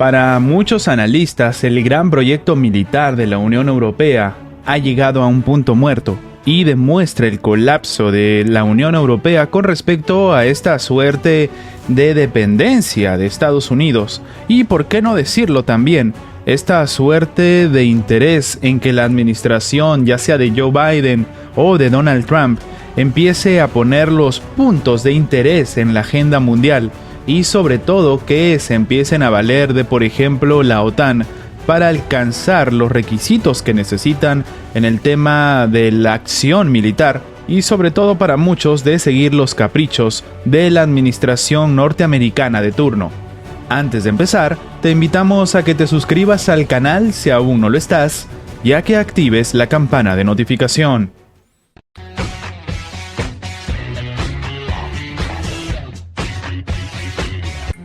Para muchos analistas, el gran proyecto militar de la Unión Europea ha llegado a un punto muerto y demuestra el colapso de la Unión Europea con respecto a esta suerte de dependencia de Estados Unidos y, por qué no decirlo también, esta suerte de interés en que la administración, ya sea de Joe Biden o de Donald Trump, empiece a poner los puntos de interés en la agenda mundial y sobre todo que se empiecen a valer de, por ejemplo, la OTAN para alcanzar los requisitos que necesitan en el tema de la acción militar y sobre todo para muchos de seguir los caprichos de la administración norteamericana de turno. Antes de empezar, te invitamos a que te suscribas al canal si aún no lo estás, y a que actives la campana de notificación.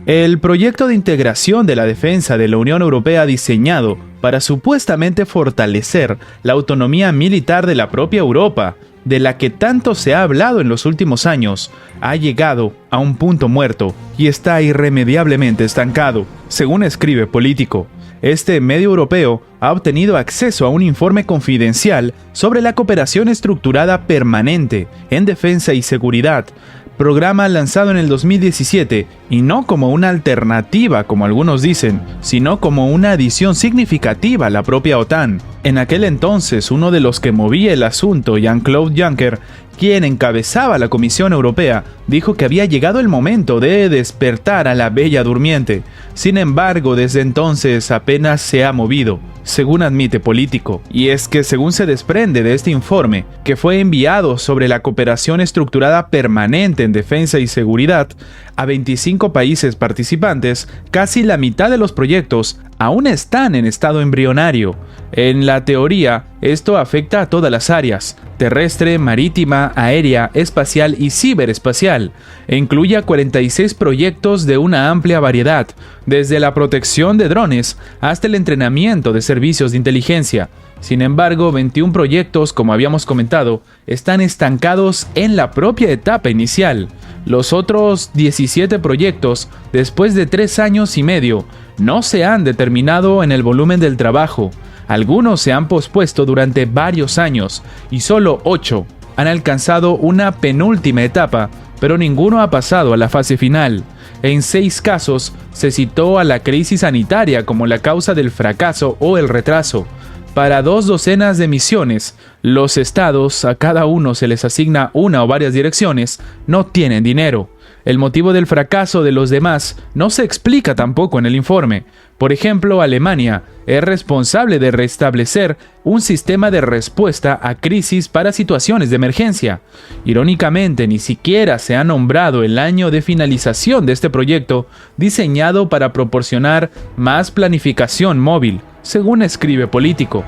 El proyecto de integración de la defensa de la Unión Europea diseñado para supuestamente fortalecer la autonomía militar de la propia Europa, de la que tanto se ha hablado en los últimos años, ha llegado a un punto muerto y está irremediablemente estancado, según escribe Político. Este medio europeo ha obtenido acceso a un informe confidencial sobre la cooperación estructurada permanente en defensa y seguridad, programa lanzado en el 2017, y no como una alternativa como algunos dicen, sino como una adición significativa a la propia OTAN. En aquel entonces, uno de los que movía el asunto, Jean-Claude Juncker, quien encabezaba la Comisión Europea, dijo que había llegado el momento de despertar a la Bella Durmiente. Sin embargo, desde entonces apenas se ha movido, según admite Político. Y es que, según se desprende de este informe, que fue enviado sobre la cooperación estructurada permanente en defensa y seguridad a 25 países participantes, casi la mitad de los proyectos aún están en estado embrionario. En la teoría, esto afecta a todas las áreas: terrestre, marítima, aérea, espacial y ciberespacial, e incluye a 46 proyectos de una amplia variedad, desde la protección de drones hasta el entrenamiento de servicios de inteligencia. Sin embargo, 21 proyectos, como habíamos comentado, están estancados en la propia etapa inicial. Los otros 17 proyectos, después de 3 años y medio, no se han determinado en el volumen del trabajo. Algunos se han pospuesto durante varios años y solo 8 han alcanzado una penúltima etapa, pero ninguno ha pasado a la fase final. En 6 casos se citó a la crisis sanitaria como la causa del fracaso o el retraso. Para 2 docenas de misiones, los estados, a cada uno se les asigna una o varias direcciones, no tienen dinero. El motivo del fracaso de los demás no se explica tampoco en el informe. Por ejemplo, Alemania es responsable de restablecer un sistema de respuesta a crisis para situaciones de emergencia. Irónicamente, ni siquiera se ha nombrado el año de finalización de este proyecto, diseñado para proporcionar más planificación móvil, según escribe Político.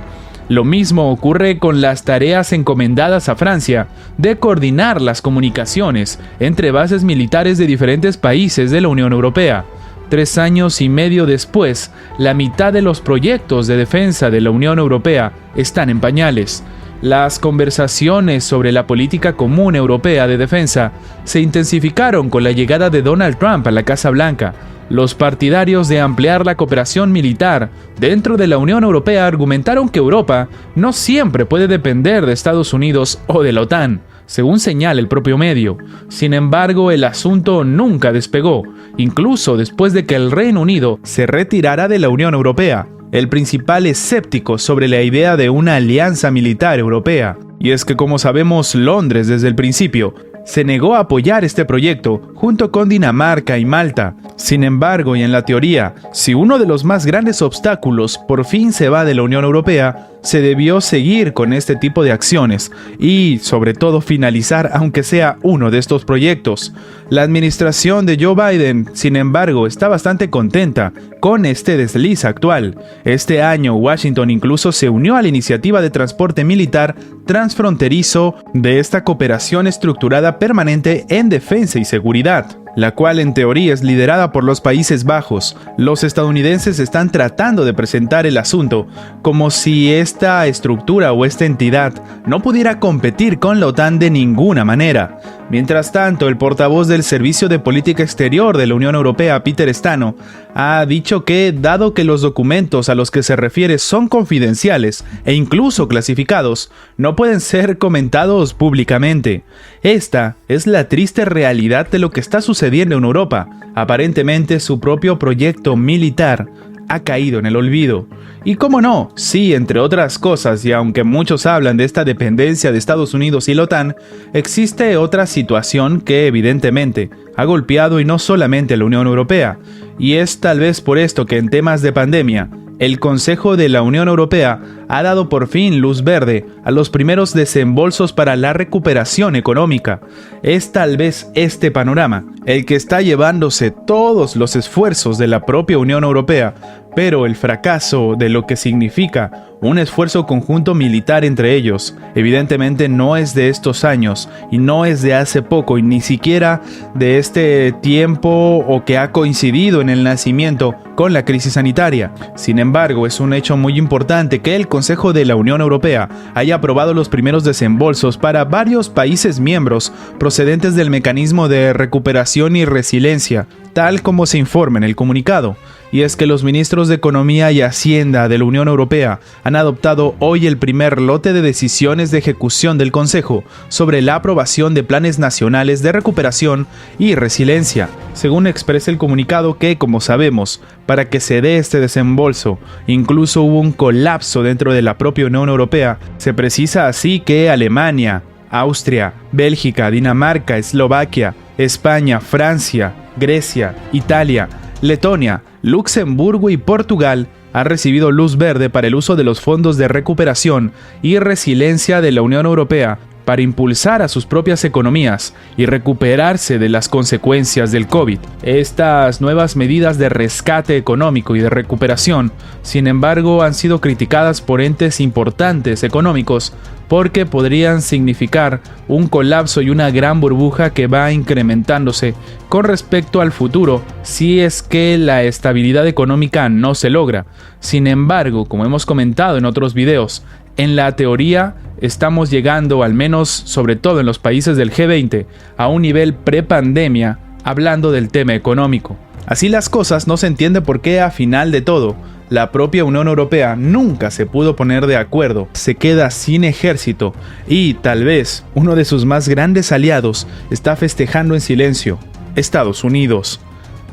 Lo mismo ocurre con las tareas encomendadas a Francia de coordinar las comunicaciones entre bases militares de diferentes países de la Unión Europea. 3 años y medio después, la mitad de los proyectos de defensa de la Unión Europea están en pañales. Las conversaciones sobre la política común europea de defensa se intensificaron con la llegada de Donald Trump a la Casa Blanca. Los partidarios de ampliar la cooperación militar dentro de la Unión Europea argumentaron que Europa no siempre puede depender de Estados Unidos o de la OTAN, según señala el propio medio. Sin embargo, el asunto nunca despegó, incluso después de que el Reino Unido se retirara de la Unión Europea, el principal escéptico sobre la idea de una alianza militar europea. Y es que, como sabemos, Londres desde el principio se negó a apoyar este proyecto junto con Dinamarca y Malta. Sin embargo, y en la teoría, si uno de los más grandes obstáculos por fin se va de la Unión Europea, se debió seguir con este tipo de acciones y, sobre todo, finalizar aunque sea uno de estos proyectos. La administración de Joe Biden, sin embargo, está bastante contenta con este desliz actual. Este año, Washington incluso se unió a la iniciativa de transporte militar transfronterizo de esta cooperación estructurada permanente en defensa y seguridad. la cual en teoría es liderada por los Países Bajos. Los estadounidenses están tratando de presentar el asunto como si esta estructura o esta entidad no pudiera competir con la OTAN de ninguna manera. Mientras tanto, el portavoz del Servicio de Política Exterior de la Unión Europea, Peter Stano, ha dicho que, dado que los documentos a los que se refiere son confidenciales e incluso clasificados, no pueden ser comentados públicamente. Esta es la triste realidad de lo que está sucediendo en Europa. Aparentemente, su propio proyecto militar ha caído en el olvido. Y cómo no, sí, entre otras cosas, y aunque muchos hablan de esta dependencia de Estados Unidos y la OTAN, existe otra situación que evidentemente ha golpeado y no solamente a la Unión Europea, y es tal vez por esto que en temas de pandemia, el Consejo de la Unión Europea ha dado por fin luz verde a los primeros desembolsos para la recuperación económica. Es tal vez este panorama el que está llevándose todos los esfuerzos de la propia Unión Europea, pero el fracaso de lo que significa un esfuerzo conjunto militar entre ellos, evidentemente no es de estos años y no es de hace poco y ni siquiera de este tiempo o que ha coincidido en el nacimiento con la crisis sanitaria. Sin embargo, es un hecho muy importante que el Consejo de la Unión Europea haya aprobado los primeros desembolsos para varios países miembros procedentes del mecanismo de recuperación y resiliencia, tal como se informa en el comunicado. Y es que los ministros de Economía y Hacienda de la Unión Europea han adoptado hoy el primer lote de decisiones de ejecución del Consejo sobre la aprobación de planes nacionales de recuperación y resiliencia. Según expresa el comunicado que, como sabemos, para que se dé este desembolso, incluso hubo un colapso dentro de la propia Unión Europea. Se precisa así que Alemania, Austria, Bélgica, Dinamarca, Eslovaquia, España, Francia, Grecia, Italia, Letonia, Luxemburgo y Portugal han recibido luz verde para el uso de los fondos de recuperación y resiliencia de la Unión Europea para impulsar a sus propias economías y recuperarse de las consecuencias del COVID. Estas nuevas medidas de rescate económico y de recuperación, sin embargo, han sido criticadas por entes importantes económicos porque podrían significar un colapso y una gran burbuja que va incrementándose con respecto al futuro si es que la estabilidad económica no se logra. Sin embargo, como hemos comentado en otros videos, en la teoría estamos llegando, al menos sobre todo en los países del G20, a un nivel prepandemia hablando del tema económico. Así las cosas, no se entiende por qué a final de todo la propia Unión Europea nunca se pudo poner de acuerdo, se queda sin ejército y tal vez uno de sus más grandes aliados está festejando en silencio, Estados Unidos.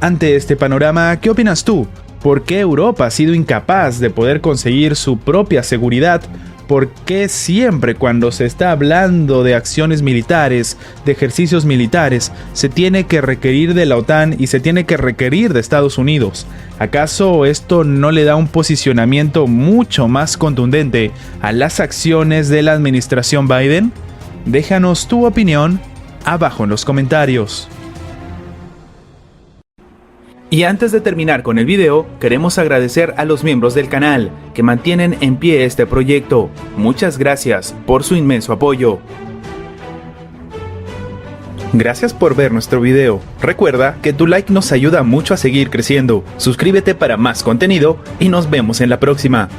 Ante este panorama, ¿qué opinas tú? ¿Por qué Europa ha sido incapaz de poder conseguir su propia seguridad? ¿Por qué siempre cuando se está hablando de acciones militares, de ejercicios militares, se tiene que requerir de la OTAN y se tiene que requerir de Estados Unidos? ¿Acaso esto no le da un posicionamiento mucho más contundente a las acciones de la administración Biden? Déjanos tu opinión abajo en los comentarios. Y antes de terminar con el video, queremos agradecer a los miembros del canal que mantienen en pie este proyecto. Muchas gracias por su inmenso apoyo. Gracias por ver nuestro video. Recuerda que tu like nos ayuda mucho a seguir creciendo. Suscríbete para más contenido y nos vemos en la próxima.